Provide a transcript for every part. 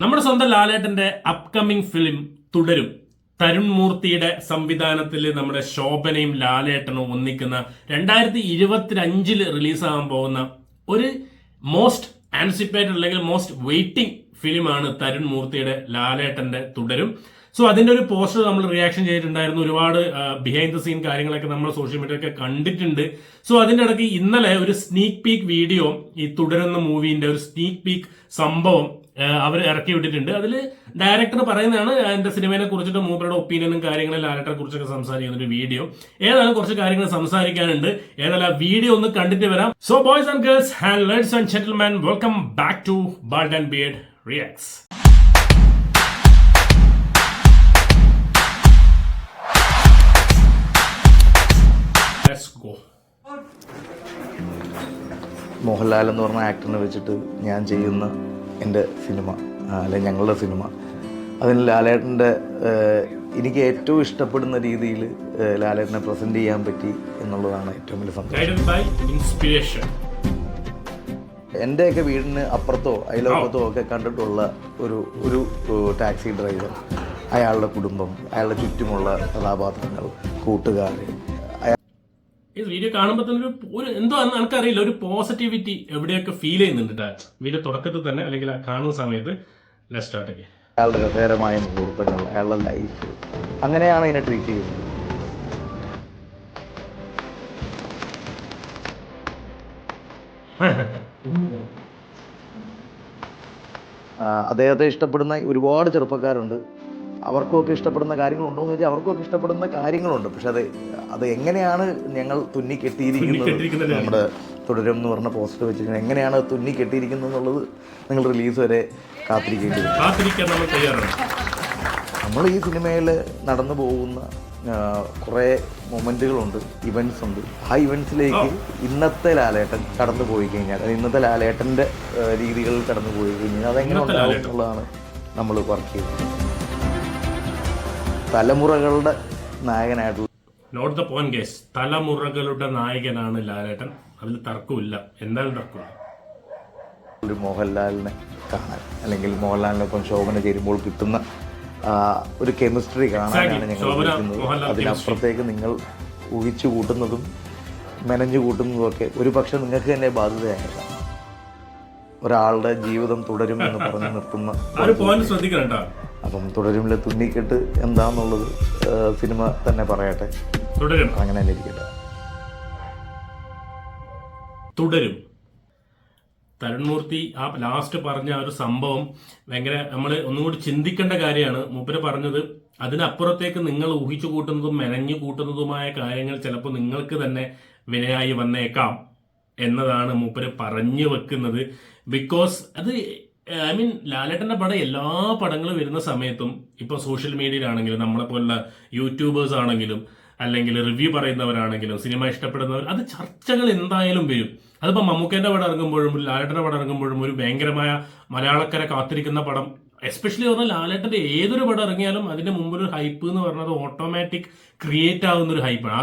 നമ്മുടെ സ്വന്തം ലാലേട്ടന്റെ അപ്കമിങ് ഫിലിം തുടരും. തരുൺ മൂർത്തിയുടെ സംവിധാനത്തിൽ നമ്മുടെ ശോഭനയും ലാലേട്ടനും ഒന്നിക്കുന്ന 2025 റിലീസാകാൻ പോകുന്ന ഒരു മോസ്റ്റ് ആൻസിപ്പേറ്റഡ് അല്ലെങ്കിൽ മോസ്റ്റ് വെയിറ്റിംഗ് ഫിലിമാണ് തരുൺ മൂർത്തിയുടെ ലാലേട്ടന്റെ തുടരും. സോ അതിന്റെ ഒരു പോസ്റ്റർ നമ്മൾ റിയാക്ഷൻ ചെയ്തിട്ടുണ്ടായിരുന്നു. ഒരുപാട് ബിഹൈൻഡ് ദ സീൻ കാര്യങ്ങളൊക്കെ നമ്മൾ സോഷ്യൽ മീഡിയയൊക്കെ കണ്ടിട്ടുണ്ട്. സോ അതിന്റെ ഇടയ്ക്ക് ഇന്നലെ ഒരു സ്നീക്ക് പീക്ക് വീഡിയോ, ഈ തുടരുന്ന മൂവിന്റെ ഒരു സ്നീക്ക് പീക്ക് സംഭവം അവർ ഇറക്കി വിട്ടിട്ടുണ്ട്. അതിൽ ഡയറക്ടർ പറയുന്നതാണ് എന്റെ സിനിമയെ കുറിച്ചിട്ട് മൂപ്പരുടെ ഒപ്പീനിയനും കാര്യങ്ങളും ലാലേട്ടനെ കുറിച്ചൊക്കെ സംസാരിക്കുന്ന ഒരു വീഡിയോ. ഏതായാലും കുറച്ച് കാര്യങ്ങൾ സംസാരിക്കാനുണ്ട്. ഏതായാലും വീഡിയോ ഒന്ന് കണ്ടിട്ട് വരാം. So boys and girls and ladies and gentleman, welcome back to bald and beard reacts. Let's go. Mohanlal എന്ന് പറഞ്ഞ ആക്ടറിനെ വെച്ചിട്ട് ഞാൻ ചെയ്യുന്ന എൻ്റെ സിനിമ, അല്ലെങ്കിൽ ഞങ്ങളുടെ സിനിമ, അതിന് ലാലേട്ടൻ്റെ എനിക്ക് ഏറ്റവും ഇഷ്ടപ്പെടുന്ന രീതിയിൽ ലാലേട്ടനെ പ്രസൻറ്റ് ചെയ്യാൻ പറ്റി എന്നുള്ളതാണ് ഏറ്റവും വലിയ സന്തോഷം. എൻ്റെയൊക്കെ വീടിന് അപ്പുറത്തോ അയലോക്കത്തോ ഒക്കെ കണ്ടിട്ടുള്ള ഒരു ടാക്സി ഡ്രൈവർ, അയാളുടെ കുടുംബം, അയാളുടെ ചുറ്റുമുള്ള കഥാപാത്രങ്ങൾ, കൂട്ടുകാർ. ഈ വീഡിയോ കാണുമ്പോൾ തന്നെ ഒരു എന്തോ എനിക്കറിയില്ല, ഒരു പോസിറ്റിവിറ്റി എവിടെയൊക്കെ ഫീൽ ചെയ്യുന്നുണ്ട് വീഡിയോ തുടക്കത്തിൽ തന്നെ, അല്ലെങ്കിൽ കാണുന്ന സമയത്ത്. സ്റ്റാർട്ട് ചെയ്യാം. അയാളുടെ രസകരമായ മുഹൂർത്തങ്ങൾ, അയാളുടെ ലൈഫ്, അങ്ങനെയാണ് ഇതിനെ ട്രീറ്റ് ചെയ്യുന്നത്. അദ്ദേഹത്തെ ഇഷ്ടപ്പെടുന്ന ഒരുപാട് ചെറുപ്പക്കാരുണ്ട്. അവർക്കൊക്കെ ഇഷ്ടപ്പെടുന്ന കാര്യങ്ങളുണ്ടോ എന്ന് വെച്ചാൽ അവർക്കൊക്കെ ഇഷ്ടപ്പെടുന്ന കാര്യങ്ങളുണ്ട്. പക്ഷെ അത് എങ്ങനെയാണ് ഞങ്ങൾ തുന്നി കെട്ടിയിരിക്കുന്നത്, നമ്മുടെ തുടരും എന്ന് പറഞ്ഞ പോസ്റ്റർ വെച്ചിട്ട് എങ്ങനെയാണ് തുന്നി കെട്ടിയിരിക്കുന്നത് എന്നുള്ളത് നിങ്ങൾ റിലീസ് വരെ കാത്തിരിക്കേണ്ടി വരും. നമ്മൾ ഈ സിനിമയിൽ നടന്നു പോകുന്ന കുറേ മൊമെൻറ്റുകളുണ്ട്, ഇവൻറ്റ്സ് ഉണ്ട്. ആ ഇവൻറ്റ്സിലേക്ക് ഇന്നത്തെ ലാലേട്ടൻ കടന്നു പോയി കഴിഞ്ഞാൽ, ഇന്നത്തെ ലാലേട്ടൻ്റെ രീതികളിൽ കടന്നു പോയി കഴിഞ്ഞാൽ അതെങ്ങനെ ഉണ്ടാവും എന്നുള്ളതാണ് നമ്മൾ വർക്ക് ചെയ്യുന്നത്. തലമുറകളുടെ നായകനായിട്ടുള്ള നോട്ട് ദ പോയിന്റ് ഗൈസ്, തലമുറകളുടെ നായകനാണ് ലാലേട്ടൻ. അതിൽ തർക്കമില്ല, എന്തായാലും തർക്കമില്ല. ഒരു മോഹൻലാലിനെ കാണാൻ, അല്ലെങ്കിൽ മോഹൻലാലിനൊപ്പം ശോഭന ചേരുമ്പോൾ കിട്ടുന്ന ഒരു കെമിസ്ട്രി കാണാനാണ് ഞങ്ങൾ വിളിക്കുന്നത്. അതിനപ്പുറത്തേക്ക് നിങ്ങൾ ഊഹിച്ചു കൂട്ടുന്നതും മെനഞ്ഞു കൂട്ടുന്നതും ഒക്കെ ഒരു പക്ഷെ നിങ്ങൾക്ക് തന്നെ ബാധ്യതയായില്ല. ഒരാളുടെ ജീവിതം തുടരും എന്ന് പറഞ്ഞു നിർത്തുന്ന അപ്പം തുടരുമില്ല തുന്നിക്കെട്ട് എന്താന്നുള്ളത് സിനിമ തന്നെ പറയട്ടെ. തുടരും, അങ്ങനെ തന്നെ ഇരിക്കട്ടെ. തുടരും. തരുൺ മൂർത്തി ആ ലാസ്റ്റ് പറഞ്ഞ ഒരു സംഭവം ഭയങ്കര നമ്മൾ ഒന്നും കൂടി ചിന്തിക്കേണ്ട കാര്യമാണ്. മൂപ്പര് പറഞ്ഞത് അതിനപ്പുറത്തേക്ക് നിങ്ങൾ ഊഹിച്ചു കൂട്ടുന്നതും മെനഞ്ഞു കൂട്ടുന്നതുമായ കാര്യങ്ങൾ ചിലപ്പോൾ നിങ്ങൾക്ക് തന്നെ വിനയായി വന്നേക്കാം എന്നതാണ് മൂപ്പര് പറഞ്ഞു വെക്കുന്നത്. ബിക്കോസ് അത് ലാലേട്ടന്റെ പടം എല്ലാ പടങ്ങളും വരുന്ന സമയത്തും ഇപ്പൊ സോഷ്യൽ മീഡിയയിലാണെങ്കിലും നമ്മളെ പോലുള്ള യൂട്യൂബേഴ്സ് ആണെങ്കിലും അല്ലെങ്കിൽ റിവ്യൂ പറയുന്നവരാണെങ്കിലും സിനിമ ഇഷ്ടപ്പെടുന്നവർ, അത് ചർച്ചകൾ എന്തായാലും വരും. അതിപ്പോ മമ്മൂക്കേന്റെ പടം ഇറങ്ങുമ്പോഴും ലാലേട്ടന്റെ പടം ഇറങ്ങുമ്പോഴും ഒരു ഭയങ്കരമായ മലയാളക്കരെ കാത്തിരിക്കുന്ന പടം, എസ്പെഷ്യലി പറഞ്ഞാൽ ലാലേട്ടന്റെ ഏതൊരു പടം ഇറങ്ങിയാലും അതിന്റെ മുമ്പൊരു ഹൈപ്പ് എന്ന് പറഞ്ഞത് ഓട്ടോമാറ്റിക് ക്രിയേറ്റ് ആവുന്ന ഒരു ഹൈപ്പാണ്.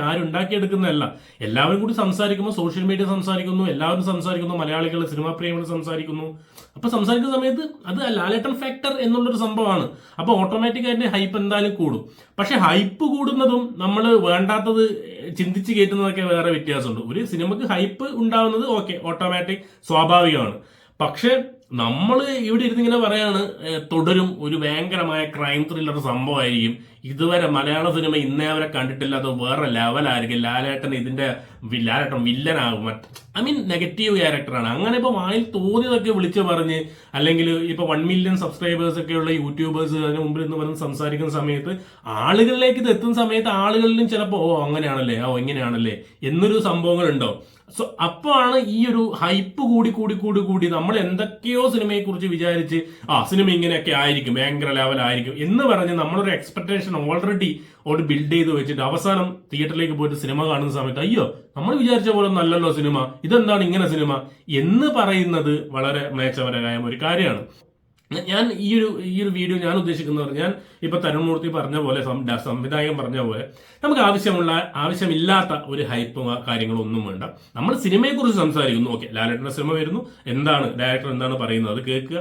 ആരും ഉണ്ടാക്കിയെടുക്കുന്നതല്ല. എല്ലാവരും കൂടി സംസാരിക്കുമ്പോൾ സോഷ്യൽ മീഡിയ സംസാരിക്കുന്നു, എല്ലാവരും സംസാരിക്കുന്നു, മലയാളികൾ സിനിമാ പ്രേമികൾ സംസാരിക്കുന്നു. അപ്പൊ സംസാരിക്കുന്ന സമയത്ത് അത് ലാലേട്ടൻ ഫാക്ടർ എന്നുള്ളൊരു സംഭവമാണ്. അപ്പൊ ഓട്ടോമാറ്റിക് ആയിട്ട് ഹൈപ്പ് എന്തായാലും കൂടും. പക്ഷെ ഹൈപ്പ് കൂടുന്നതും നമ്മൾ വേണ്ടാത്തത് ചിന്തിച്ച് കയറ്റുന്നതൊക്കെ വേറെ വ്യത്യാസമുണ്ട്. ഒരു സിനിമക്ക് ഹൈപ്പ് ഉണ്ടാവുന്നത് ഓക്കെ, ഓട്ടോമാറ്റിക്, സ്വാഭാവികമാണ്. പക്ഷെ നമ്മൾ ഇവിടെ ഇരുന്നിങ്ങനെ പറയാണ് തുടരും ഒരു ഭയങ്കരമായ ക്രൈം ത്രില്ലർ സംഭവമായിരിക്കും, ഇതുവരെ മലയാള സിനിമ ഇന്നേ അവരെ കണ്ടിട്ടില്ല, അത് വേറെ ലെവലായിരിക്കും, ലാലേട്ടൻ വില്ലനാകും, നെഗറ്റീവ് ക്യാരക്ടറാണ്. അങ്ങനെ ഇപ്പൊ വായിൽ തോന്നിയതൊക്കെ വിളിച്ചു പറഞ്ഞ്, അല്ലെങ്കിൽ ഇപ്പൊ 1 മില്യൺ സബ്സ്ക്രൈബേഴ്സ് ഒക്കെയുള്ള യൂട്യൂബേഴ്സ് അതിന് മുമ്പിൽ നിന്ന് പറഞ്ഞ് സംസാരിക്കുന്ന സമയത്ത് ആളുകളിലേക്ക് ഇത് എത്തുന്ന സമയത്ത് ആളുകളിലും ചിലപ്പോ ഇങ്ങനെയാണല്ലേ, ഇങ്ങനെയാണല്ലേ എന്നൊരു സംഭവങ്ങളുണ്ടോ. സോ അപ്പോഴാണ് ഈ ഒരു ഹൈപ്പ് കൂടി നമ്മൾ എന്തൊക്കെയോ സിനിമയെ കുറിച്ച് വിചാരിച്ച് സിനിമ ഇങ്ങനെയൊക്കെ ആയിരിക്കും, ഭയങ്കര ലെവലായിരിക്കും എന്ന് പറഞ്ഞ് നമ്മളൊരു എക്സ്പെക്ടേഷൻ ഓൾറെഡി ബിൽഡ് ചെയ്ത് വെച്ചിട്ട് അവസാനം തിയേറ്ററിലേക്ക് പോയിട്ട് സിനിമ കാണുന്ന സമയത്ത് അയ്യോ നമ്മൾ വിചാരിച്ച പോലെ നല്ലല്ലോ സിനിമ, ഇതെന്താണ് ഇങ്ങനെ സിനിമ എന്ന് പറയുന്നത് വളരെ മേച്ചപരമായ ഒരു കാര്യമാണ്. ഞാൻ ഈ ഒരു വീഡിയോ ഞാൻ ഉദ്ദേശിക്കുന്നത് ഞാൻ ഇപ്പൊ തരുൺമൂർത്തി പറഞ്ഞ പോലെ സംവിധായകൻ പറഞ്ഞ പോലെ നമുക്ക് ആവശ്യമില്ലാത്ത ഒരു ഹൈപ്പും കാര്യങ്ങളും ഒന്നും വേണ്ട. നമ്മൾ സിനിമയെ കുറിച്ച് സംസാരിക്കുന്നു. ഓക്കെ, ലാലേട്ടന്റെ സിനിമ വരുന്നു, എന്താണ് ഡയറക്ടർ എന്താണ് പറയുന്നത് അത് കേൾക്കുക.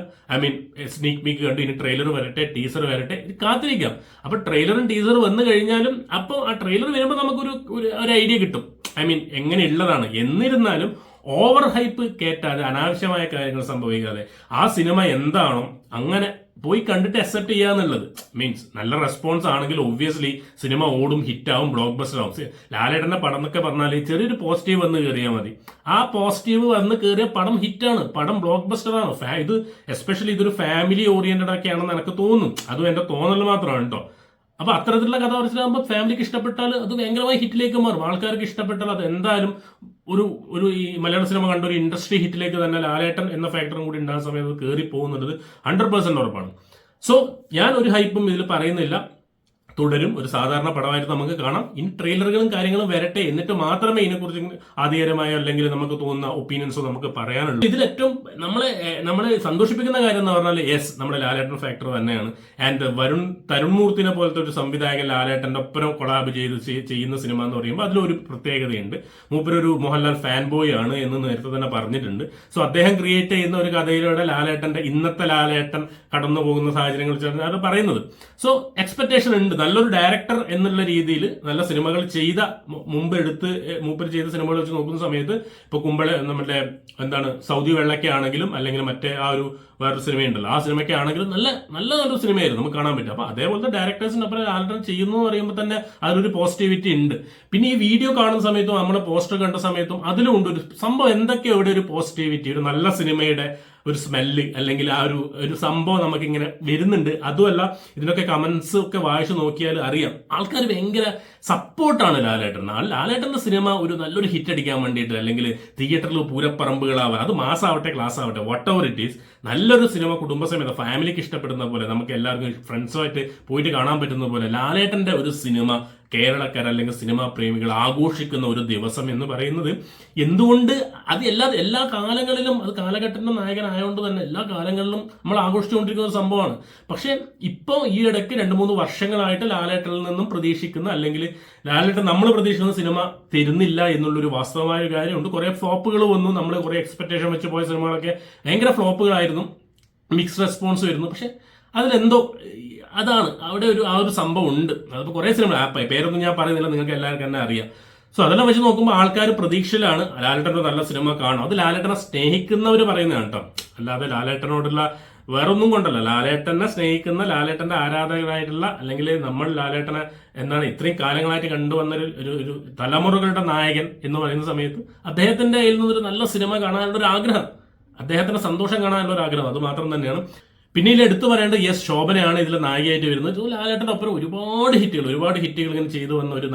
സ്നീക്ക് പീക്ക് കണ്ടു, ഇനി ട്രെയിലർ വരട്ടെ, ടീസർ വരട്ടെ, ഇത് കാത്തിരിക്കാം. അപ്പൊ ട്രെയിലറും ടീസർ വന്നു കഴിഞ്ഞാലും അപ്പോൾ ആ ട്രെയിലർ വരുമ്പോൾ നമുക്കൊരു ഒരു ഐഡിയ കിട്ടും. എങ്ങനെയുള്ളതാണ്. എന്നിരുന്നാലും ഓവർ ഹൈപ്പ് കേറ്റാതെ അനാവശ്യമായ കാര്യങ്ങൾ സംഭവിക്കാതെ ആ സിനിമ എന്താണോ അങ്ങനെ പോയി കണ്ടിട്ട് അക്സെപ്റ്റ് ചെയ്യാന്നുള്ളത്. മീൻസ് നല്ല റെസ്പോൺസ് ആണെങ്കിൽ ഒബ്വിയസ്ലി സിനിമ ഓടും, ഹിറ്റാവും, ബ്ലോക്ക് ബസ്റ്റർ ആവും. ലാലേട്ടന്റെ പടം എന്നൊക്കെ പറഞ്ഞാൽ ചെറിയൊരു പോസിറ്റീവ് വന്ന് കയറിയാൽ മതി. ആ പോസിറ്റീവ് വന്ന് കയറിയ പടം ഹിറ്റാണ്, പടം ബ്ലോക്ക് ബസ്റ്റർ ആണ്. ഇത് എസ്പെഷ്യലി ഇതൊരു ഫാമിലി ഓറിയന്റഡ് ഒക്കെ ആണെന്ന് എനിക്ക് തോന്നുന്നു. അതും എന്റെ തോന്നൽ മാത്രമാണ് കേട്ടോ. അപ്പൊ അത്തരത്തിലുള്ള കഥ പറച്ചിലാകുമ്പോൾ ഫാമിലിക്ക് ഇഷ്ടപ്പെട്ടാൽ അത് ഭയങ്കരമായി ഹിറ്റിലേക്ക് മാറും. ആൾക്കാർക്ക് ഇഷ്ടപ്പെട്ടാൽ അത് എന്തായാലും ഒരു ഈ മലയാള സിനിമ കണ്ട ഒരു ഇൻഡസ്ട്രി ഹിറ്റിലേക്ക് തന്നെ ലാലേട്ടൻ എന്ന ഫാക്ടറും കൂടി ഉണ്ടാകുന്ന സമയത്ത് കയറി പോകുന്നുള്ളത് 100% ഉറപ്പാണ്. സോ ഞാൻ ഒരു ഹൈപ്പും ഇതിൽ പറയുന്നില്ല. തുടരും ഒരു സാധാരണ പടമായിട്ട് നമുക്ക് കാണാം. ഇനി ട്രെയിലറുകളും കാര്യങ്ങളും വരട്ടെ, എന്നിട്ട് മാത്രമേ ഇതിനെക്കുറിച്ച് ആധികാരമായ അല്ലെങ്കിൽ നമുക്ക് തോന്നുന്ന ഒപ്പീനിയൻസോ നമുക്ക് പറയാനുള്ളൂ. ഇതിൽ ഏറ്റവും നമ്മളെ സന്തോഷിപ്പിക്കുന്ന കാര്യം എന്ന് പറഞ്ഞാൽ നമ്മുടെ ലാലേട്ടൻ ഫാക്ടർ തന്നെയാണ്. ആൻഡ് തരുൺമൂർത്തിനെ പോലത്തെ ഒരു സംവിധായകൻ ലാലേട്ടന്റെ ഒപ്പം കൊളാബ് ചെയ്യുന്ന സിനിമ എന്ന് പറയുമ്പോൾ അതിലൊരു പ്രത്യേകതയുണ്ട്. മൂപ്പരൊരു മോഹൻലാൽ ഫാൻ ബോയ് ആണ് എന്ന് നേരത്തെ തന്നെ പറഞ്ഞിട്ടുണ്ട്. സോ അദ്ദേഹം ക്രിയേറ്റ് ചെയ്യുന്ന ഒരു കഥയിലൂടെ ലാലേട്ടന്റെ ഇന്നത്തെ ലാലേട്ടൻ കടന്നു പോകുന്ന സാഹചര്യങ്ങൾ അത് പറയുന്നത്. സോ എക്സ്പെക്ടേഷൻ ഉണ്ട്. നല്ലൊരു ഡയറക്ടർ എന്നുള്ള രീതിയിൽ നല്ല സിനിമകൾ ചെയ്ത മൂപ്പർ ചെയ്ത സിനിമകൾ വെച്ച് നോക്കുന്ന സമയത്ത് ഇപ്പൊ നമ്മുടെ സൗദി വെള്ളയ്ക്ക ആണെങ്കിലും അല്ലെങ്കിൽ മറ്റേ ആ ഒരു വേറൊരു സിനിമയുണ്ടല്ലോ, ആ സിനിമയ്ക്ക് ആണെങ്കിലും നല്ലൊരു സിനിമയായിരുന്നു നമുക്ക് കാണാൻ പറ്റും. അപ്പൊ അതേപോലത്തെ ഡയറക്ടേഴ്സിനൊപ്പം ലാലേട്ടൻ ചെയ്യുന്നു എന്ന് പറയുമ്പോൾ തന്നെ അതിലൊരു പോസിറ്റിവിറ്റി ഉണ്ട്. പിന്നെ ഈ വീഡിയോ കാണുന്ന സമയത്തും നമ്മുടെ പോസ്റ്റർ കണ്ട സമയത്തും അതിലും ഉണ്ട് ഒരു സംഭവം. എന്തൊക്കെയോ ഇവിടെ ഒരു പോസിറ്റിവിറ്റി, ഒരു നല്ല സിനിമയുടെ ഒരു സ്മെല്ല് അല്ലെങ്കിൽ ആ ഒരു സംഭവം നമുക്കിങ്ങനെ വരുന്നുണ്ട്. അതുമല്ല, ഇതിനൊക്കെ കമന്റ്സ് ഒക്കെ വായിച്ചു നോക്കിയാൽ അറിയാം ആൾക്കാർ ഭയങ്കര സപ്പോർട്ടാണ് ലാലേട്ടന്റെ സിനിമ ഒരു നല്ലൊരു ഹിറ്റ് അടിക്കാൻ വേണ്ടിയിട്ട്, അല്ലെങ്കിൽ തിയേറ്ററിൽ പൂരപ്പറമ്പുകളാവുക, അത് മാസാവട്ടെ ക്ലാസ് ആവട്ടെ, വാട്ട് എവർ ഇറ്റ് ഈസ്, നല്ലൊരു സിനിമ കുടുംബസമേതം ഫാമിലിക്ക് ഇഷ്ടപ്പെടുന്ന പോലെ നമുക്ക് എല്ലാവർക്കും ഫ്രണ്ട്സുമായിട്ട് പോയിട്ട് കാണാൻ പറ്റുന്ന പോലെ ലാലേട്ടന്റെ ഒരു സിനിമ കേരളക്കാർ അല്ലെങ്കിൽ സിനിമാ പ്രേമികൾ ആഘോഷിക്കുന്ന ഒരു ദിവസം എന്ന് പറയുന്നത് എന്തുകൊണ്ട് അത് എല്ലാ കാലങ്ങളിലും, അത് കാലഘട്ടത്തിന്റെ നായകനായതുകൊണ്ട് തന്നെ എല്ലാ കാലങ്ങളിലും നമ്മൾ ആഘോഷിച്ചുകൊണ്ടിരിക്കുന്ന ഒരു സംഭവമാണ്. പക്ഷെ ഇപ്പോൾ ഈ ഇടയ്ക്ക് 2-3 വർഷങ്ങളായിട്ട് ലാലേട്ടനിൽ നിന്നും പ്രതീക്ഷിക്കുന്ന അല്ലെങ്കിൽ ലാലേട്ടൻ നമ്മൾ പ്രതീക്ഷിക്കുന്ന സിനിമ തരുന്നില്ല എന്നുള്ളൊരു വാസ്തവമായ ഒരു കാര്യമുണ്ട്. കുറെ ഫ്ലോപ്പുകൾ വന്നു. നമ്മൾ കുറെ എക്സ്പെക്ടേഷൻ വെച്ച് പോയ സിനിമകളൊക്കെ ഭയങ്കര ഫ്ലോപ്പുകളായിരുന്നു, മിക്സ് റെസ്പോൺസ് വരുന്നു. പക്ഷെ അതിലെന്തോ അതാണ് അവിടെ ആ ഒരു സംഭവം ഉണ്ട്. അതിപ്പോൾ കുറെ സിനിമ ആപ്പായി, പേരൊന്നും ഞാൻ പറയുന്നില്ല, നിങ്ങൾക്ക് എല്ലാവർക്കും തന്നെ അറിയാം. സോ അതെല്ലാം വെച്ച് നോക്കുമ്പോൾ ആൾക്കാർ പ്രതീക്ഷയിലാണ് ലാലേട്ടൻ്റെ നല്ല സിനിമ കാണും. അത് ലാലേട്ടനെ സ്നേഹിക്കുന്നവർ പറയുന്നതാണ് കേട്ടോ, അല്ലാതെ ലാലേട്ടനോടുള്ള വേറൊന്നും കൊണ്ടല്ല. ലാലേട്ടനെ സ്നേഹിക്കുന്ന, ലാലേട്ടന്റെ ആരാധകരായിട്ടുള്ള, അല്ലെങ്കിൽ നമ്മൾ ലാലേട്ടനെ ഇത്രയും കാലങ്ങളായിട്ട് കണ്ടുവന്ന ഒരു തലമുറകളുടെ നായകൻ എന്ന് പറയുന്ന സമയത്ത് അദ്ദേഹത്തിന്റെ കയ്യിൽ നിന്നൊരു നല്ല സിനിമ കാണാനുള്ള ഒരു ആഗ്രഹം, അദ്ദേഹത്തിന്റെ സന്തോഷം കാണാനുള്ള ഒരു ആഗ്രഹം, അത് മാത്രം തന്നെയാണ്. പിന്നെ ഇതിൽ എടുത്തു പറയേണ്ടത് ശോഭനയാണ് ഇതിൽ നായികയായിട്ട് വരുന്നത്. ലാലേട്ടൻ്റെ ഒപ്പം ഒരുപാട് ഹിറ്റുകൾ ഇങ്ങനെ ചെയ്തു വന്ന ഒരു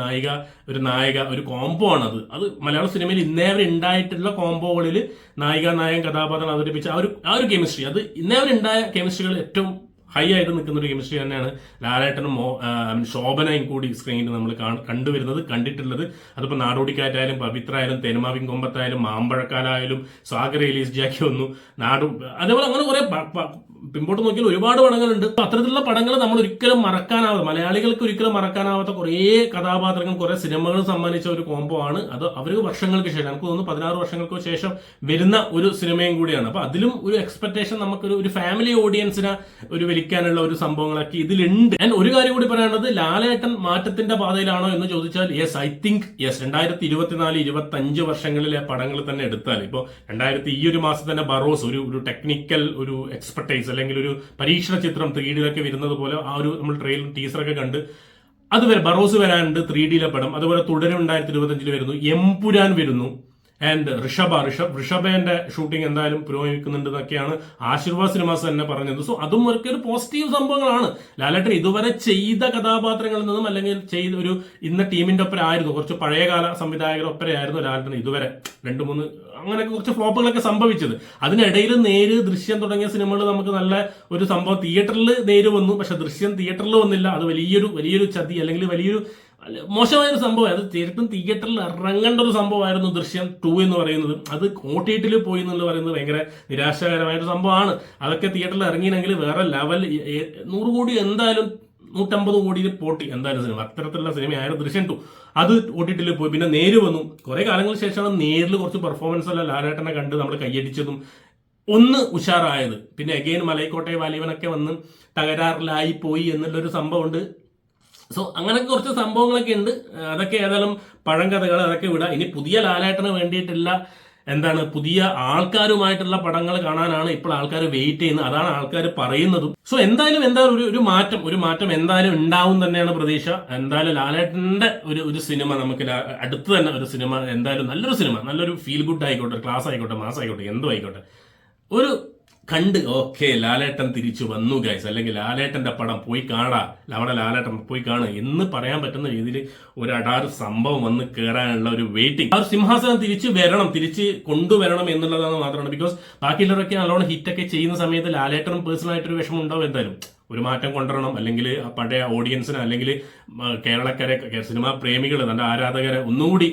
നായിക ഒരു കോംബോ ആണ് അത് മലയാള സിനിമയിൽ ഇന്നേ വരെ ഉണ്ടായിട്ടുള്ള കോംബോകളിൽ നായകൻ കഥാപാത്രം അവതരിപ്പിച്ച ആ ഒരു കെമിസ്ട്രി, അത് ഇന്നേ വരെ ഉണ്ടായ കെമിസ്ട്രികൾ ഏറ്റവും ഹൈ ആയിട്ട് നിൽക്കുന്ന ഒരു കെമിസ്ട്രി തന്നെയാണ് ലാലേട്ടനും ശോഭനയും കൂടി സ്ക്രീനിൽ നമ്മൾ കണ്ടിട്ടുള്ളത്. അതിപ്പോൾ നാടോടിക്കാറ്റായാലും, പവിത്ര ആയാലും, തെനുമാവിൻ കൊമ്പത്തായാലും, മാമ്പഴക്കാലായാലും, സാഗർ റിലീസ് ജാക്കി വന്നു, അതേപോലെ അങ്ങനെ കുറെ പിമ്പോട്ട് നോക്കിയാൽ ഒരുപാട് പടങ്ങളുണ്ട്. അത്തരത്തിലുള്ള പടങ്ങൾ നമ്മൾ ഒരിക്കലും മലയാളികൾക്ക് ഒരിക്കലും മറക്കാനാവാത്ത കുറേ കഥാപാത്രങ്ങൾ, കുറെ സിനിമകൾ സമ്മാനിച്ച ഒരു കോംബോ ആണ് അത്. അവർ വർഷങ്ങൾക്ക് ശേഷം, എനിക്ക് തോന്നുന്നു 16 വർഷങ്ങൾക്ക് ശേഷം വരുന്ന ഒരു സിനിമയും കൂടിയാണ്. അപ്പൊ അതിലും ഒരു എക്സ്പെക്ടേഷൻ നമുക്കൊരു ഫാമിലി ഓഡിയൻസിനെ ഒരു വലിക്കാനുള്ള ഒരു സംഭവങ്ങളൊക്കെ ഇതിലുണ്ട്. ഞാൻ ഒരു കാര്യം കൂടി പറയാനുള്ളത്, ലാലേട്ടൻ മാറ്റത്തിന്റെ പാതയിലാണോ എന്ന് ചോദിച്ചാൽ ഐ തിങ്ക് 2024-25 വർഷങ്ങളിലെ പടങ്ങൾ തന്നെ എടുത്താൽ, ഇപ്പോൾ ഈ ഒരു മാസം തന്നെ ബറോസ് ഒരു ടെക്നിക്കൽ ഒരു എക്സ്പെർട്ടൈസ് അല്ലെങ്കിൽ ഒരു പരീക്ഷണ ചിത്രം 3Dയിലൊക്കെ വരുന്നത് പോലെ ആ ഒരു നമ്മൾ ട്രെയിലർ ടീസറൊക്കെ കണ്ട് അതുവരെ ബറോസ് വരാനുണ്ട് 3Dയിലെ പടം. അതുപോലെ തുടരും 2025 വരുന്നു, എംപുരാൻ വരുന്നു, ആൻഡ് ഋഷഭന്റെ ഷൂട്ടിംഗ് എന്തായാലും പുരോഗമിക്കുന്നുണ്ട് എന്നൊക്കെയാണ് ആശീർവാദ് സിനിമാസ് തന്നെ പറഞ്ഞത്. സോ അതും ഒരു പോസിറ്റീവ് സംഭവങ്ങളാണ്. ലാലേട്ടൻ ഇതുവരെ ചെയ്ത കഥാപാത്രങ്ങളിൽ നിന്നും അല്ലെങ്കിൽ ചെയ്ത ഒരു ഇന്ന ടീമിന്റെ ഒപ്പരായിരുന്നു, കുറച്ച് പഴയകാല സംവിധായകരുടെ ഒപ്പരയായിരുന്നു ലാലേട്ടൻ ഇതുവരെ 2-3 അങ്ങനെയൊക്കെ കുറച്ച് ഫ്ലോപ്പുകളൊക്കെ സംഭവിച്ചത്. അതിനിടയിൽ ദൃശ്യം തുടങ്ങിയ സിനിമകൾ നമുക്ക് നല്ല ഒരു സംഭവം തിയേറ്ററിൽ വന്നു, പക്ഷെ ദൃശ്യം തിയേറ്ററിൽ വന്നില്ല. അത് വലിയൊരു ചതി അല്ലെങ്കിൽ വലിയൊരു മോശമായൊരു സംഭവം. അത് തീർത്തും തിയേറ്ററിൽ ഇറങ്ങേണ്ട ഒരു സംഭവമായിരുന്നു ദൃശ്യം 2 എന്ന് പറയുന്നത്. അത് OTT പോയി എന്ന് പറയുന്നത് ഭയങ്കര നിരാശകരമായൊരു സംഭവമാണ്. അതൊക്കെ തിയേറ്ററിൽ ഇറങ്ങിയെങ്കിൽ വേറെ ലെവൽ 100 കോടി എന്തായാലും 150 കോടിയിൽ പോട്ടി എന്തായാലും സിനിമ. അത്തരത്തിലുള്ള സിനിമയായിരുന്നു ദൃശ്യം 2. അത് OTT പോയി. പിന്നെ നേര് വന്നു. കുറെ കാലങ്ങൾക്ക് ശേഷമാണ് നേരിൽ കുറച്ച് പെർഫോമൻസ് അല്ല ലാലേട്ടനെ കണ്ട് നമ്മൾ കയ്യടിച്ചതും ഒന്ന് ഉഷാറായത്. പിന്നെ അഗെയിൻ മലൈക്കോട്ടെ വാലിവനൊക്കെ വന്ന് തകരാറിലായി പോയി എന്നുള്ളൊരു സംഭവമുണ്ട്. സോ അങ്ങനെയൊക്കെ കുറച്ച് സംഭവങ്ങളൊക്കെ ഉണ്ട്. അതൊക്കെ ഏതായാലും പഴങ്കഥകൾ, അതൊക്കെ വിടാം. ഇനി പുതിയ ലാലേട്ടന് വേണ്ടിയിട്ടുള്ള പുതിയ ആൾക്കാരുമായിട്ടുള്ള പടങ്ങൾ കാണാനാണ് ഇപ്പോൾ ആൾക്കാർ വെയിറ്റ് ചെയ്യുന്നത്. അതാണ് ആൾക്കാർ പറയുന്നതും. സോ എന്തായാലും ഒരു മാറ്റം എന്തായാലും ഉണ്ടാവും തന്നെയാണ് പ്രതീക്ഷ. എന്തായാലും ലാലേട്ടന്റെ ഒരു സിനിമ നമുക്ക് അടുത്ത് തന്നെ ഒരു സിനിമ എന്തായാലും നല്ലൊരു സിനിമ, നല്ലൊരു ഫീൽ ഗുഡ് ആയിക്കോട്ടെ, ക്ലാസ് ആയിക്കോട്ടെ, മാസ് ആയിക്കോട്ടെ, എന്തോ ആയിക്കോട്ടെ, ഒരു കണ്ട് ഓക്കെ ലാലേട്ടൻ തിരിച്ചു വന്നു ഗൈസ്, അല്ലെങ്കിൽ ലാലേട്ടന്റെ പടം പോയി കാണാ, അവിടെ ലാലേട്ടൻ പോയി കാണുക എന്ന് പറയാൻ പറ്റുന്ന രീതിയിൽ ഒരു അടാറ് സംഭവം വന്ന് കയറാനുള്ള ഒരു വെയിറ്റിംഗ്. ആ ഒരു സിംഹാസനം തിരിച്ച് കൊണ്ടുവരണം എന്നുള്ളതാണ് മാത്രമാണ്. ബിക്കോസ് ബാക്കിയുള്ളവരൊക്കെ നല്ലോണം ഹിറ്റൊക്കെ ചെയ്യുന്ന സമയത്ത് ലാലേട്ടനും പേഴ്സണൽ ആയിട്ടൊരു വിഷമം ഉണ്ടാവും. എന്തായാലും ഒരു മാറ്റം കൊണ്ടുവരണം, അല്ലെങ്കിൽ പഴയ ഓഡിയൻസിന്, അല്ലെങ്കിൽ കേരളക്കരെ സിനിമാ പ്രേമികൾ, തന്റെ ആരാധകരെ ഒന്നുകൂടി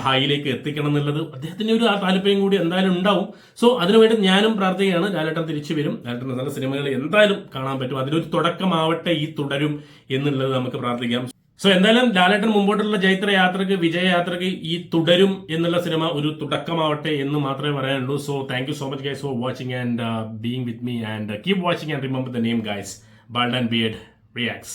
ഹൈയിലേക്ക് എത്തിക്കണം എന്നുള്ളത് അദ്ദേഹത്തിന്റെ ഒരു താല്പര്യം കൂടി എന്തായാലും ഉണ്ടാവും. സോ അതിനുവേണ്ടി ഞാനും പ്രാർത്ഥിക്കുകയാണ്. ലാലേട്ടൻ തിരിച്ചു വരും, ലാലേട്ടൻ നല്ല സിനിമകൾ എന്തായാലും കാണാൻ പറ്റും. അതിനൊരു തുടക്കമാവട്ടെ ഈ തുടരും എന്നുള്ളത് നമുക്ക് പ്രാർത്ഥിക്കാം. സോ എന്തായാലും ലാലേട്ടൻ മുമ്പോട്ടുള്ള വിജയയാത്രക്ക് ഈ തുടരും എന്നുള്ള സിനിമ ഒരു തുടക്കമാവട്ടെ എന്ന് മാത്രമേ പറയാനുള്ളൂ. So thank you so much guys for watching and being with me, and keep watching and remember the name guys. Bald and beard reacts.